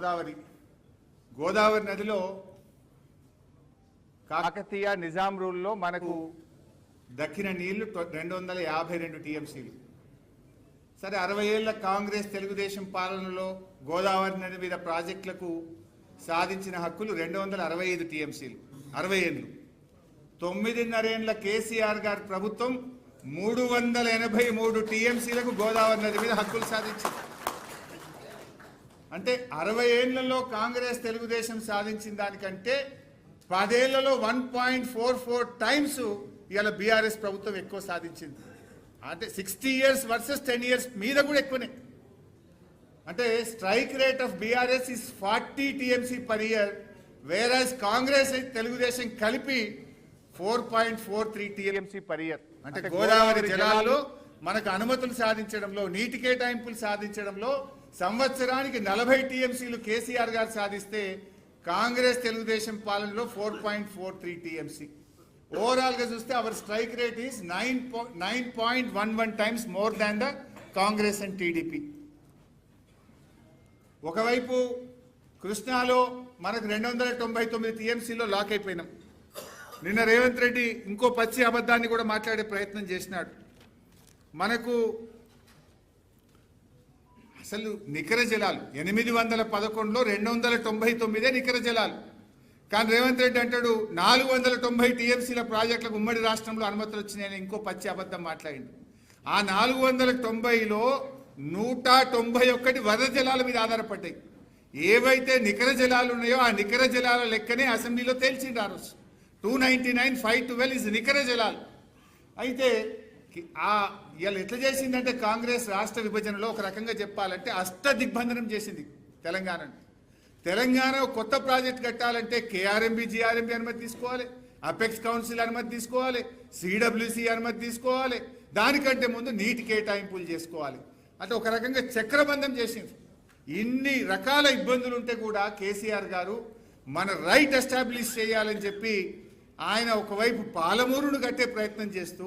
గోదావరి నదిలో కాకతీయ నిజాం రూల్లో మనకు దక్కిన నీళ్లు 252 టీఎంసీలు. సరే 60 ఏళ్ల కాంగ్రెస్ తెలుగుదేశం పాలనలో గోదావరి నది మీద ప్రాజెక్టులకు సాధించిన హక్కులు 265 టీఎంసీలు. 60 ఏళ్ళు. 9.5 ఏళ్ల కేసీఆర్ గారి ప్రభుత్వం 383 టీఎంసీలకు గోదావరి నది మీద హక్కులు సాధించింది. అంటే 60 ఏళ్లలో కాంగ్రెస్ తెలుగుదేశం సాధించిన దానికంటే 10 ఏళ్లలో 1.44 టైమ్స్ ఇవాళ బీఆర్ఎస్ ప్రభుత్వం ఎక్కువ సాధించింది. అంటే 60 years వర్సెస్ 10 years మీద కూడా ఎక్కువనే. అంటే strike rate of BRS is 40 TMC per year, whereas Congress Telugu Desam కలిపి 4.43 టీఎంసీ పర్ ఇయర్. అంటే గోదావరి జలాల్లో మనకు అనుమతులు సాధించడంలో, నీటి కేటాయింపులు సాధించడంలో సంవత్సరానికి 40 టీఎంసీలు కేసీఆర్ గారు సాధిస్తే కాంగ్రెస్ తెలుగుదేశం పాలనలో 4.43 టీఎంసీ. ఓవరాల్ గా చూస్తే our strike rate is 9.11 times more than the Congress and TDP. ఒకవైపు కృష్ణాలో మనకు 299 టీఎంసీలో లాక్ అయిపోయినాం. నిన్న రేవంత్ రెడ్డి ఇంకో పచ్చి అబద్ధాన్ని కూడా మాట్లాడే ప్రయత్నం చేసినాడు. మనకు అసలు నికర జలాలు 811లో 299 నికర జలాలు. కానీ రేవంత్ రెడ్డి అంటాడు 490 టీఎంసీల ప్రాజెక్టులకు ఉమ్మడి రాష్ట్రంలో అనుమతులు వచ్చినాయని ఇంకో పచ్చి అబద్ధం మాట్లాడింది. ఆ 490లో 191 వరద జలాల మీద ఆధారపడ్డాయి. ఏవైతే నికర జలాలు ఉన్నాయో ఆ నికర జలాల లెక్కనే అసెంబ్లీలో తేల్చింది ఆ రోజు. 299, 512 ఇస్ నికర జలాలు. అయితే ఇవాళ ఎట్లా చేసిందంటే కాంగ్రెస్ రాష్ట్ర విభజనలో ఒక రకంగా చెప్పాలంటే అష్టదిగ్బంధనం చేసింది తెలంగాణను. తెలంగాణ కొత్త ప్రాజెక్ట్ కట్టాలంటే కేఆర్ఎంబి, జిఆర్ఎంబి అనుమతి తీసుకోవాలి, అపెక్స్ కౌన్సిల్ అనుమతి తీసుకోవాలి, సిడబ్ల్యూసి అనుమతి తీసుకోవాలి, దానికంటే ముందు నీటి కేటాయింపులు చేసుకోవాలి. అంటే ఒక రకంగా చక్రబంధం చేసింది. ఇన్ని రకాల ఇబ్బందులు ఉంటే కూడా కేసీఆర్ గారు మన రైట్ ఎస్టాబ్లిష్ చేయాలని చెప్పి ఆయన ఒకవైపు పాలమూరును కట్టే ప్రయత్నం చేస్తూ,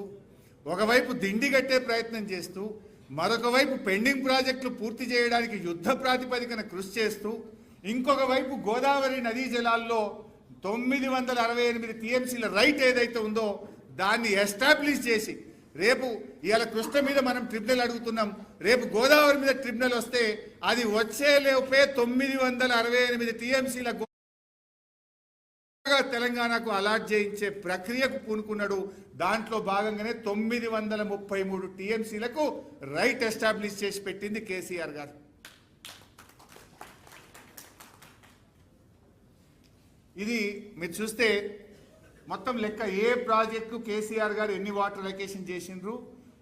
ఒకవైపు దిండి కట్టే ప్రయత్నం చేస్తూ, మరొక వైపు పెండింగ్ ప్రాజెక్టులు పూర్తి చేయడానికి యుద్ధ ప్రాతిపదికన కృషి చేస్తూ, ఇంకొక వైపు గోదావరి నదీ జలాల్లో 968 టీఎంసీల రైట్ ఏదైతే ఉందో దాన్ని ఎస్టాబ్లిష్ చేసి, రేపు ఇవాళ కృష్ణ మీద మనం ట్రిబ్యునల్ అడుగుతున్నాం, రేపు గోదావరి మీద ట్రిబ్యునల్ వస్తే అది వచ్చేలోపే 968 టీఎంసీల తెలంగాణకు అలాట్ చేయించే ప్రక్రియకు పూనుకున్నాడు. దాంట్లో భాగంగానే 933 టీఎంసీలకు రైట్ ఎస్టాబ్లిష్ చేసి పెట్టింది కేసీఆర్ గారు. ఇది మీరు చూస్తే మొత్తం లెక్క ఏ ప్రాజెక్టు కేసీఆర్ గారు ఎన్ని వాటర్ అలొకేషన్ చేసిండ్రు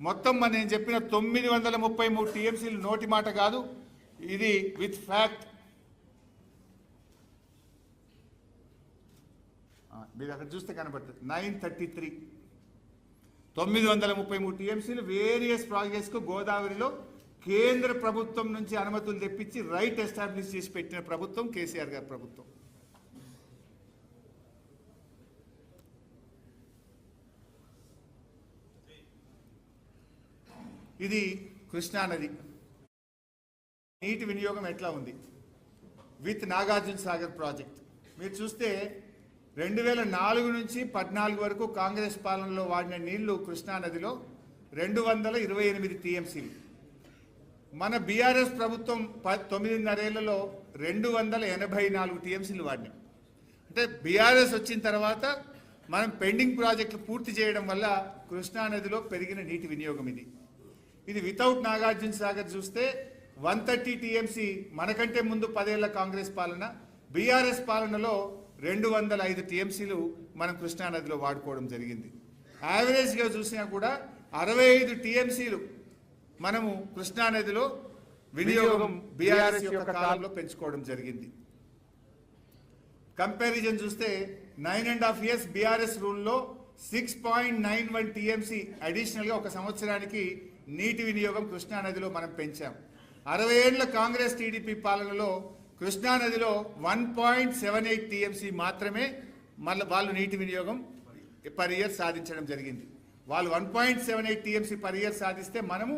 మొత్తం నేను చెప్పిన 933 టీఎంసీలు నోటి మాట కాదు, ఇది విత్ ఫ్యాక్ట్. మీరు అక్కడ చూస్తే కనబడుతుంది 933 933 టీఎంసీలు వేరియస్ ప్రాజెక్ట్స్కు గోదావరిలో కేంద్ర ప్రభుత్వం నుంచి అనుమతులు తెప్పించి రైట్ ఎస్టాబ్లిష్ చేసి పెట్టిన ప్రభుత్వం కేసీఆర్ గారి ప్రభుత్వం. ఇది కృష్ణానది నీటి వినియోగం ఎట్లా ఉంది విత్ నాగార్జున సాగర్ ప్రాజెక్ట్. మీరు చూస్తే 2004 నుంచి 14 వరకు కాంగ్రెస్ పాలనలో వాడిన నీళ్లు కృష్ణానదిలో 228 టీఎంసీలు. మన బీఆర్ఎస్ ప్రభుత్వం 9.5 ఏళ్లలో 284 టీఎంసీలు వాడినాం. అంటే బీఆర్ఎస్ వచ్చిన తర్వాత మనం పెండింగ్ ప్రాజెక్టులు పూర్తి చేయడం వల్ల కృష్ణానదిలో పెరిగిన నీటి వినియోగం ఇది వితౌట్ నాగార్జున సాగర్ చూస్తే 130 టీఎంసీ. మనకంటే ముందు 10 ఏళ్ల కాంగ్రెస్ పాలన, బీఆర్ఎస్ పాలనలో 205 టీఎంసీలు మనం కృష్ణానదిలో వాడుకోవడం జరిగింది. యావరేజ్గా చూసినా కూడా 65 టీఎంసీలు మనము కృష్ణానదిలో వినియోగం బీఆర్ఎస్ యొక్క కాలంలో పెంచుకోవడం జరిగింది. కంపారిజన్ చూస్తే 9.5 years బీఆర్ఎస్ రూల్లో 6.91 టీఎంసీ అడిషనల్గా ఒక సంవత్సరానికి నీటి వినియోగం కృష్ణానదిలో మనం పెంచాం. 60 ఏళ్ల కాంగ్రెస్ టీడీపీ పాలనలో కృష్ణానదిలో 1.78 టీఎంసీ మాత్రమే వాళ్ళు నీటి వినియోగం పర్ ఇయర్ సాధించడం జరిగింది. వాళ్ళు 1.78 టీఎంసీ పర్ ఇయర్ సాధిస్తే మనము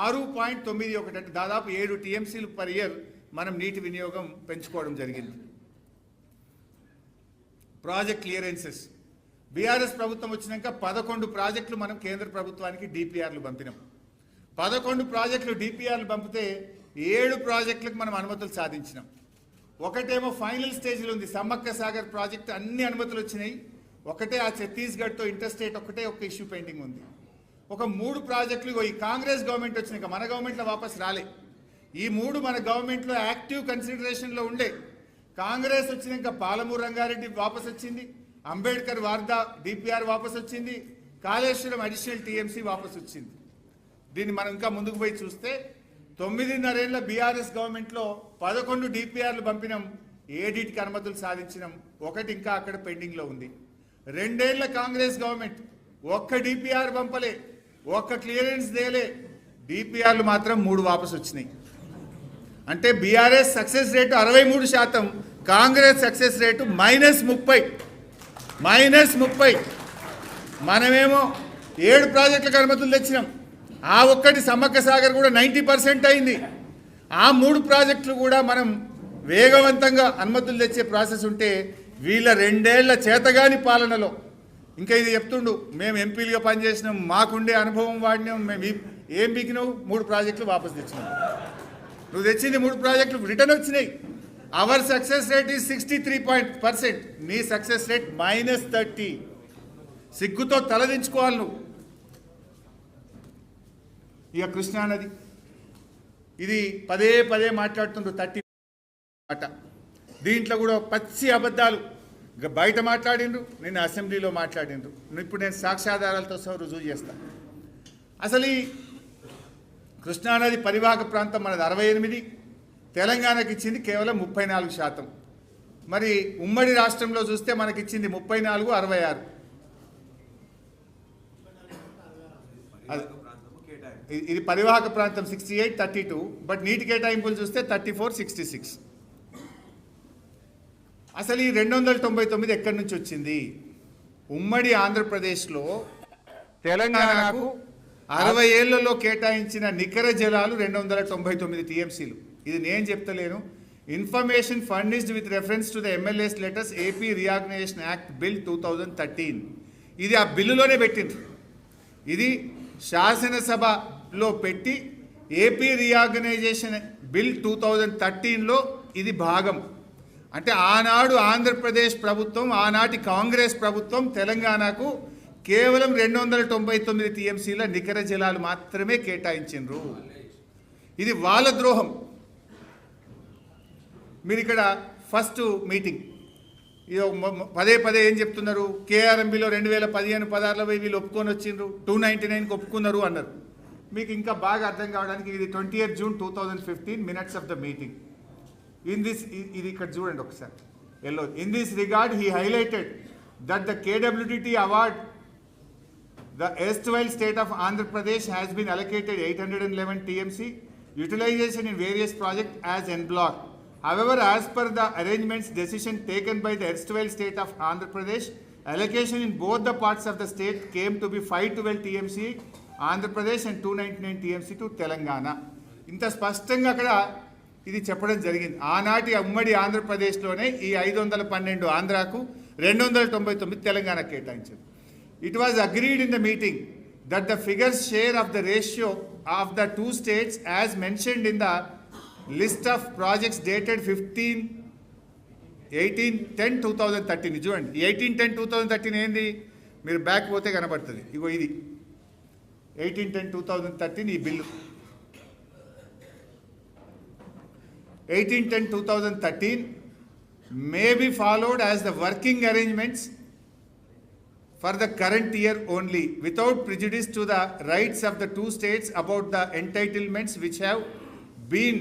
6.91 అంటే దాదాపు 7 టీఎంసీలు పర్ ఇయర్ మనం నీటి వినియోగం పెంచుకోవడం జరిగింది. ప్రాజెక్ట్ క్లియరెన్సెస్ బీఆర్ఎస్ ప్రభుత్వం వచ్చినాక 11 ప్రాజెక్టులు మనం కేంద్ర ప్రభుత్వానికి డిపిఆర్లు పంపినాం. 11 ప్రాజెక్టులు డిపిఆర్లు పంపితే 7 ప్రాజెక్టులకు మనం అనుమతులు సాధించినాం. ఒకటేమో ఫైనల్ స్టేజ్లో ఉంది, సమ్మక్క సాగర్ ప్రాజెక్టు అన్ని అనుమతులు వచ్చినాయి. ఒకటే ఆ ఛత్తీస్గఢ్తో ఇంటర్స్టేట్ ఒకటే ఒక ఇష్యూ పెండింగ్ ఉంది. ఒక 3 ప్రాజెక్టులు ఈ కాంగ్రెస్ గవర్నమెంట్ వచ్చినాక మన గవర్నమెంట్లో వాపస్ రాలే. ఈ 3 మన గవర్నమెంట్లో యాక్టివ్ కన్సిడరేషన్లో ఉండే. కాంగ్రెస్ వచ్చినాక పాలమూరు రంగారెడ్డి వాపస్ వచ్చింది, అంబేద్కర్ వార్దా డిపిఆర్ వాపస్ వచ్చింది, కాళేశ్వరం అడిషనల్ టీఎంసీ వాపస్ వచ్చింది. దీన్ని మనం ఇంకా ముందుకు పోయి చూస్తే 9.5 ఏళ్ల బీఆర్ఎస్ గవర్నమెంట్లో 11 డిపిఆర్లు పంపినాం, 7టికి అనుమతులు సాధించినాం, ఒకటి ఇంకా అక్కడ పెండింగ్లో ఉంది. 2 ఏళ్ల కాంగ్రెస్ గవర్నమెంట్ ఒక్క డిపిఆర్ పంపలే, ఒక్క క్లియరెన్స్ దేలే, డిపిఆర్లు మాత్రం 3 వాపస్ వచ్చినాయి. అంటే BRS success rate 63%, Congress success rate -30. మనమేమో 7 ప్రాజెక్టులకు అనుమతులు తెచ్చినాం. ఆ ఒక్కటి సమ్మక్క సాగర్ కూడా 90% అయింది. ఆ 3 ప్రాజెక్టులు కూడా మనం వేగవంతంగా అనుమతులు తెచ్చే ప్రాసెస్ ఉంటే వీళ్ళ 2 ఏళ్ల చేతగాని పాలనలో ఇంకా ఇది చెప్తుండు, మేము ఎంపీలుగా పనిచేసినాం, మాకుండే అనుభవం వాడినాం, మేము ఏం పీకినావు 3 ప్రాజెక్టులు వాపస్ తెచ్చినాం. నువ్వు తెచ్చింది 3 ప్రాజెక్టులు రిటర్న్ వచ్చినాయి. అవర్ సక్సెస్ రేట్ ఈజ్ 63%, నీ సక్సెస్ రేట్ -30. సిగ్గుతో తలదించుకోవాలి నువ్వు. ఇక కృష్ణానది ఇది పదే మాట్లాడుతుండ్రు 30 మాట. దీంట్లో కూడా పచ్చి అబద్ధాలు బయట మాట్లాడిండ్రు, నిన్న అసెంబ్లీలో మాట్లాడిండ్రు. ఇప్పుడు నేను సాక్ష్యాధారాలతో సహా రుజువు చేస్తాను. అసలు ఈ కృష్ణానది పరివాహక ప్రాంతం మనది 68, తెలంగాణకి ఇచ్చింది కేవలం 34%. మరి ఉమ్మడి రాష్ట్రంలో చూస్తే మనకిచ్చింది 34, 66. ఇది పరివాహక ప్రాంతం 68, 32, బట్ నీటి కేటాయింపులు చూస్తే 34, 66. అసలు ఈ 299 ఎక్కడి నుంచి వచ్చింది? ఉమ్మడి ఆంధ్రప్రదేశ్లో తెలంగాణకు 60 ఏళ్లలో కేటాయించిన నికర జలాలు 299 టీఎంసీలు. ఇది నేను చెప్తలేను. Information furnished with reference to the MLAs letters AP reorganisation act bill 2013. ఇది ఆ బిల్లులోనే పెట్టింది. ఇది శాసనసభలో పెట్టి ఏపీ రీఆర్గనైజేషన్ బిల్ 2013లో ఇది భాగం. అంటే ఆనాడు ఆంధ్రప్రదేశ్ ప్రభుత్వం, ఆనాటి కాంగ్రెస్ ప్రభుత్వం తెలంగాణకు కేవలం 299 టీఎంసీల నికర జలాలు మాత్రమే కేటాయించిండ్రు. ఇది వాళ్ళ ద్రోహం. మీరు ఇక్కడ ఫస్ట్ మీటింగ్ ఇది పదే ఏం చెప్తున్నారు? కేఆర్ఎంబీలో 2015-16లో వీళ్ళు ఒప్పుకొని వచ్చిండ్రు, 299కి ఒప్పుకున్నారు అన్నారు. మీకు ఇంకా బాగా అర్థం కావడానికి ఇది 20th June 2015 minutes of the meeting. ఇది ఇక్కడ చూడండి ఒకసారి yellow. In this regard he highlighted that the KWDT award the erstwhile state of Andhra Pradesh has been allocated 811 TMC utilization in various projects as en bloc. However, as per the arrangements decision taken by the erstwhile state of Andhra Pradesh, allocation in both the parts of the state came to be 512 TMC Andhra Pradesh and 299 TMC to Telangana. ఇంత స్పష్టంగా అక్కడ ఇది చెప్పడం జరిగింది. ఆనాటి ఉమ్మడి ఆంధ్రప్రదేశ్లోనే ఈ 512 ఆంధ్రాకు, 299 తెలంగాణకు కేటాయించారు. It was agreed in the meeting that the figures share of the ratio of the 2 states as mentioned in the list of projects dated 18-10-2013. చూడండి 18-10-2013 ఏంది? మీరు బ్యాక్ పోతే కనబడుతుంది. ఇగో ఇది 18-10-2013 ఈ bill. 18-10-2013 may be followed as the working arrangements for the current year only, without prejudice to the rights of the 2 states about the entitlements which have been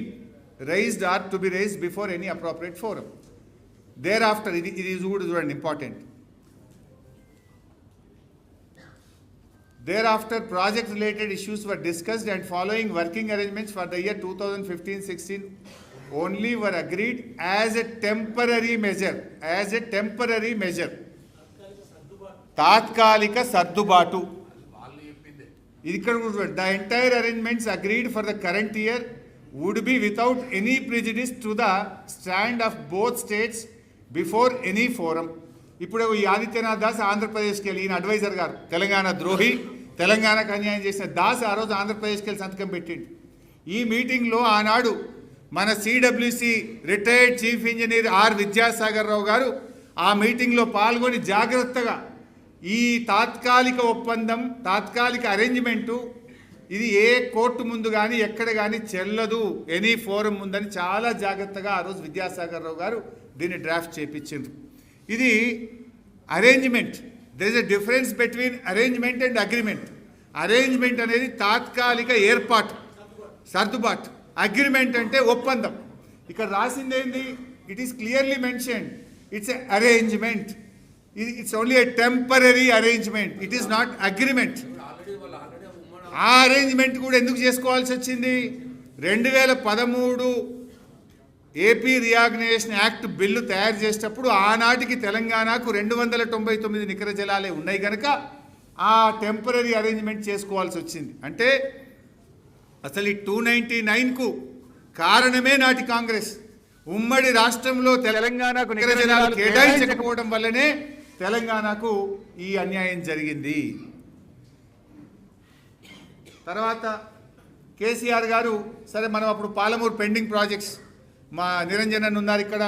raised or to be raised before any appropriate forum. Thereafter, it is important. Thereafter, project-related issues were discussed and following working arrangements for the year 2015-16 only were agreed as a temporary measure. తాత్కాలిక సర్దుబాటు. ఇది ఇక్కడ the entire arrangements agreed for the current year would be without any prejudice to the stand of both states before any forum. ఇప్పుడు ఈ ఆదిత్యనాథ్ దాస్ ఆంధ్రప్రదేశ్కి వెళ్ళి ఈయన advisor గారు తెలంగాణ ద్రోహి, తెలంగాణకు అన్యాయం చేసిన దాస్ ఆ రోజు ఆంధ్రప్రదేశ్కి వెళ్ళి సంతకం పెట్టిండు. ఈ మీటింగ్లో ఆనాడు మన CWC retired chief engineer R Vidyasagar Rao గారు ఆ మీటింగ్లో పాల్గొని జాగ్రత్తగా ఈ తాత్కాలిక ఒప్పందం, తాత్కాలిక అరేంజ్మెంటు ఇది ఏ కోర్టు ముందు కానీ ఎక్కడ కానీ చెల్లదు, ఎనీ ఫోరం ఉందని చాలా జాగ్రత్తగా ఆ రోజు విద్యాసాగర్ రావు గారు దీన్ని డ్రాఫ్ట్ చేయించారు. ఇది arrangement. There is a difference between arrangement and agreement. Arrangement అనేది తాత్కాలిక ఏర్పాటు, సర్దుబాటు. అగ్రిమెంట్ అంటే ఒప్పందం. ఇక్కడ రాసింది ఏంది? It is clearly mentioned, it's a arrangement. It's only a temporary arrangement, it is not agreement. ఆ అరేంజ్మెంట్ కూడా ఎందుకు చేసుకోవాల్సి వచ్చింది? 2013 ఏపీ రీఆర్గనైజేషన్ యాక్ట్ బిల్లు తయారు చేసేటప్పుడు ఆనాటికి తెలంగాణకు 299 నికర జలాలే ఉన్నాయి కనుక ఆ టెంపరరీ అరేంజ్మెంట్ చేసుకోవాల్సి వచ్చింది. అంటే అసలు ఈ 299కు కారణమే నాటి కాంగ్రెస్. ఉమ్మడి రాష్ట్రంలో తెలంగాణకు నికర జలాలు కేటాయించకపోవడం వల్లనే తెలంగాణకు ఈ అన్యాయం జరిగింది. తర్వాత కేసీఆర్ గారు సరే మనం అప్పుడు పాలమూరు పెండింగ్ ప్రాజెక్ట్స్, మా నిరంజన్ ఉన్నారు ఇక్కడ,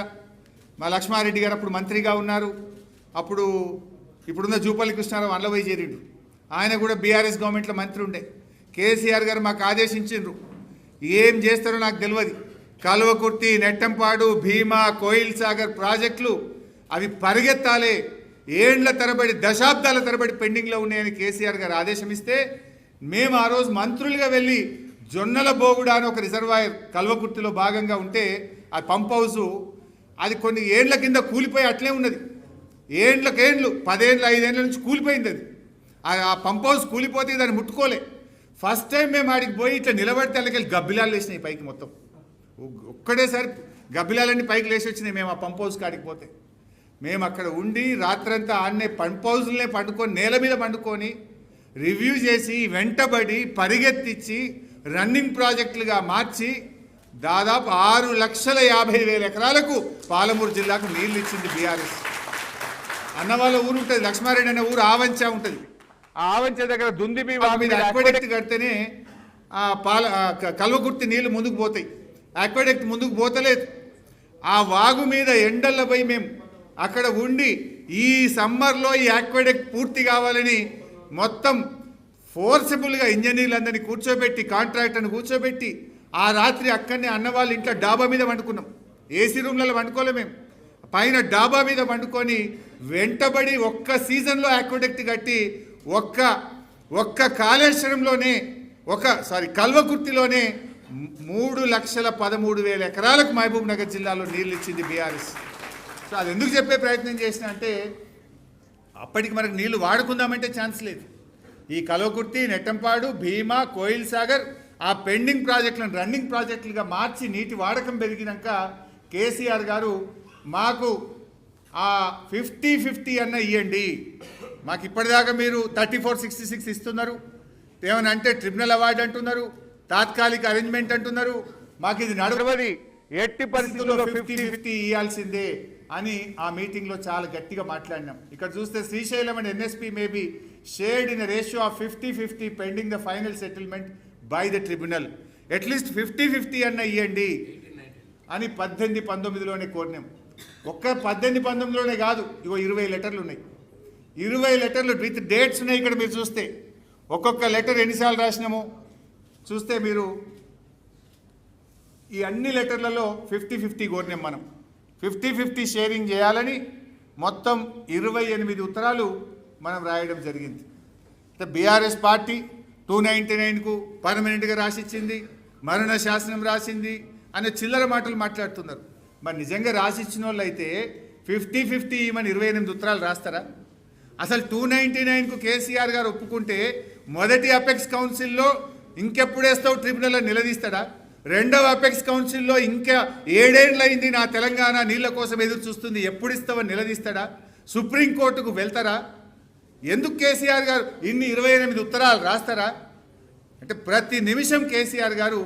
మా లక్ష్మారెడ్డి గారు అప్పుడు మంత్రిగా ఉన్నారు, అప్పుడు ఇప్పుడున్న జూపల్లి కృష్ణారావు అల్లవై చేరిండు, ఆయన కూడా బీఆర్ఎస్ గవర్నమెంట్లో మంత్రి ఉండే. కేసీఆర్ గారు మాకు ఆదేశించిండ్రు, ఏం చేస్తారో నాకు తెలియదు, కల్వకుర్తి, నెట్టంపాడు, భీమా, కోయిల్ సాగర్ ప్రాజెక్టులు అవి పరిగెత్తాలే, ఏండ్ల తరబడి దశాబ్దాల తరబడి పెండింగ్లో ఉన్నాయని కేసీఆర్ గారు ఆదేశం ఇస్తే మేము ఆ రోజు మంత్రులుగా వెళ్ళి జొన్నల బోగుడా అని ఒక రిజర్వాయర్ కల్వకుర్తిలో భాగంగా ఉంటే ఆ పంప్ హౌసు అది కొన్ని ఏండ్ల కింద కూలిపోయి అట్లే ఉన్నది. ఏండ్లకేండ్లు 10 ఏళ్ళు 5 ఏళ్ళ నుంచి కూలిపోయింది అది. ఆ పంప్ హౌస్ కూలిపోతే దాన్ని ముట్టుకోలే. ఫస్ట్ టైం మేము ఆడికి పోయి ఇట్లా నిలబడితే అల్లకెళ్ళి గబ్బిలాలు లేచినాయి పైకి, మొత్తం ఒక్కడేసారి గబ్బిలాలన్నీ పైకి లేచి వచ్చినాయి. మేము ఆ పంప్ హౌస్కి ఆడికి పోతే మేము అక్కడ ఉండి రాత్రంతా ఆడనే పంప్ హౌస్లనే పండుకొని నేల మీద పండుకొని రివ్యూ చేసి వెంటబడి పరిగెత్తించి రన్నింగ్ ప్రాజెక్టులుగా మార్చి దాదాపు 6,50,000 ఎకరాలకు పాలమూరు జిల్లాకు నీళ్ళు ఇచ్చింది బీఆర్ఎస్. అన్నవాళ్ళ ఊరు ఉంటుంది, లక్ష్మారెడ్డి అనే ఊరు ఆవంచ ఉంటుంది. ఆ ఆవంచ దగ్గర దుందిబి మీద అక్వడెక్ట్ కడితేనే కల్వకుర్తి నీళ్లు ముందుకు పోతాయి. అక్వడెక్ట్ ముందుకు పోతలేదు. ఆ వాగు మీద ఎండల్లో పోయి మేము అక్కడ ఉండి ఈ సమ్మర్లో ఈ అక్వడెక్ట్ పూర్తి కావాలని మొత్తం ఫోర్సబుల్గా ఇంజనీర్లందరినీ కూర్చోబెట్టి, కాంట్రాక్టర్ని కూర్చోబెట్టి ఆ రాత్రి అక్కడనే అన్నవాళ్ళ ఇంట్లో డాబా మీద వండుకున్నాం. ఏసీ రూమ్లలో వండుకోలే, మేము పైన డాబా మీద వండుకొని వెంటబడి ఒక్క సీజన్లో అక్వడెక్ట్ కట్టి ఒక్క కాళేశ్వరంలోనే కల్వకుర్తిలోనే 3,13,000 ఎకరాలకు మహబూబ్ నగర్ జిల్లాలో నీళ్ళు ఇచ్చింది బీఆర్ఎస్. సో అది ఎందుకు చెప్పే ప్రయత్నం చేసిన అంటే అప్పటికి మనకు నీళ్లు వాడుకుందామంటే ఛాన్స్ లేదు. ఈ కల్వకుర్తి, నెట్టంపాడు, భీమా, కోయిల్ సాగర్ ఆ పెండింగ్ ప్రాజెక్టులను రన్నింగ్ ప్రాజెక్టులుగా మార్చి నీటి వాడకం పెరిగినాక కేసీఆర్ గారు మాకు ఆ 50-50 అన్న ఇవ్వండి, మాకు ఇప్పటిదాకా మీరు 3466 ఇస్తున్నారు, ఏమని అంటే ట్రిబ్యునల్ అవార్డు అంటున్నారు, తాత్కాలిక అరేంజ్మెంట్ అంటున్నారు, మాకు ఇది నడవది, ఎట్టి పరిస్థితుల్లో 50-50 ఇవ్వాల్సిందే అని ఆ మీటింగ్లో చాలా గట్టిగా మాట్లాడినాం. ఇక్కడ చూస్తే Srisailam and NSP may be shared in ratio of 50-50 pending the final settlement by the tribunal. At least 50-50 అన్న ఇవ్వండి అని 18-19లోనే కోరినాం. ఒక్క 18-19లోనే కాదు, ఇగో 20 లెటర్లు ఉన్నాయి. 20 లెటర్లు విత్ డేట్స్ ఉన్నాయి. ఇక్కడ మీరు చూస్తే ఒక్కొక్క లెటర్ ఎన్నిసార్లు రాసినామో చూస్తే మీరు ఈ అన్ని లెటర్లలో 50-50 కోరినాం. మనం 50-50 షేరింగ్ చేయాలని మొత్తం 28 ఉత్తరాలు మనం రాయడం జరిగింది. బీఆర్ఎస్ పార్టీ 299కు పర్మనెంట్గా రాసిచ్చింది, మరణ శాసనం రాసింది అనే చిల్లర మాటలు మాట్లాడుతున్నారు. మరి నిజంగా రాసిచ్చిన వాళ్ళు అయితే 50-50 ఇవ్వమని 28 ఉత్తరాలు రాస్తారా? అసలు 299కు కేసీఆర్ గారు ఒప్పుకుంటే మొదటి అపెక్స్ కౌన్సిల్లో ఇంకెప్పుడేస్తావు ట్రిబ్యునల్ నిలదీస్తాడా? రెండవ అపెక్స్ కౌన్సిల్లో ఇంకా 7 ఏళ్ళు అయింది నా తెలంగాణ నీళ్ల కోసం ఎదురు చూస్తుంది, ఎప్పుడు ఇస్తావని నిలదీస్తాడా? సుప్రీంకోర్టుకు వెళ్తారా? ఎందుకు కేసీఆర్ గారు ఇన్ని 28 ఉత్తరాలు రాస్తారా? అంటే ప్రతి నిమిషం కేసీఆర్ గారు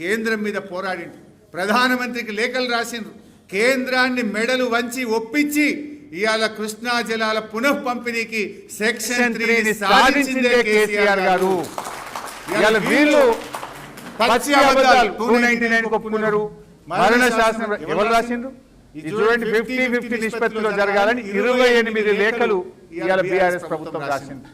కేంద్రం మీద పోరాడిండు, ప్రధానమంత్రికి లేఖలు రాసిండ్రు, కేంద్రాన్ని మెడలు వంచి ఒప్పించి ఇవాళ కృష్ణా జలాల పునః పంపిణీకి సెక్షన్ 3 సాధించిందే కేసీఆర్ గారు. ఇవాళ వీళ్ళు పచ్చి అబద్ధాలు 299 ఒప్పుకున్నారు. మరణ శాసనం ఎవరు రాసిండ్రు? ఇది చూడండి 50-50 నిష్పత్తిలో జరగాలని 28 లేఖలు ఇవాళ బీఆర్ఎస్ ప్రభుత్వం రాసింది.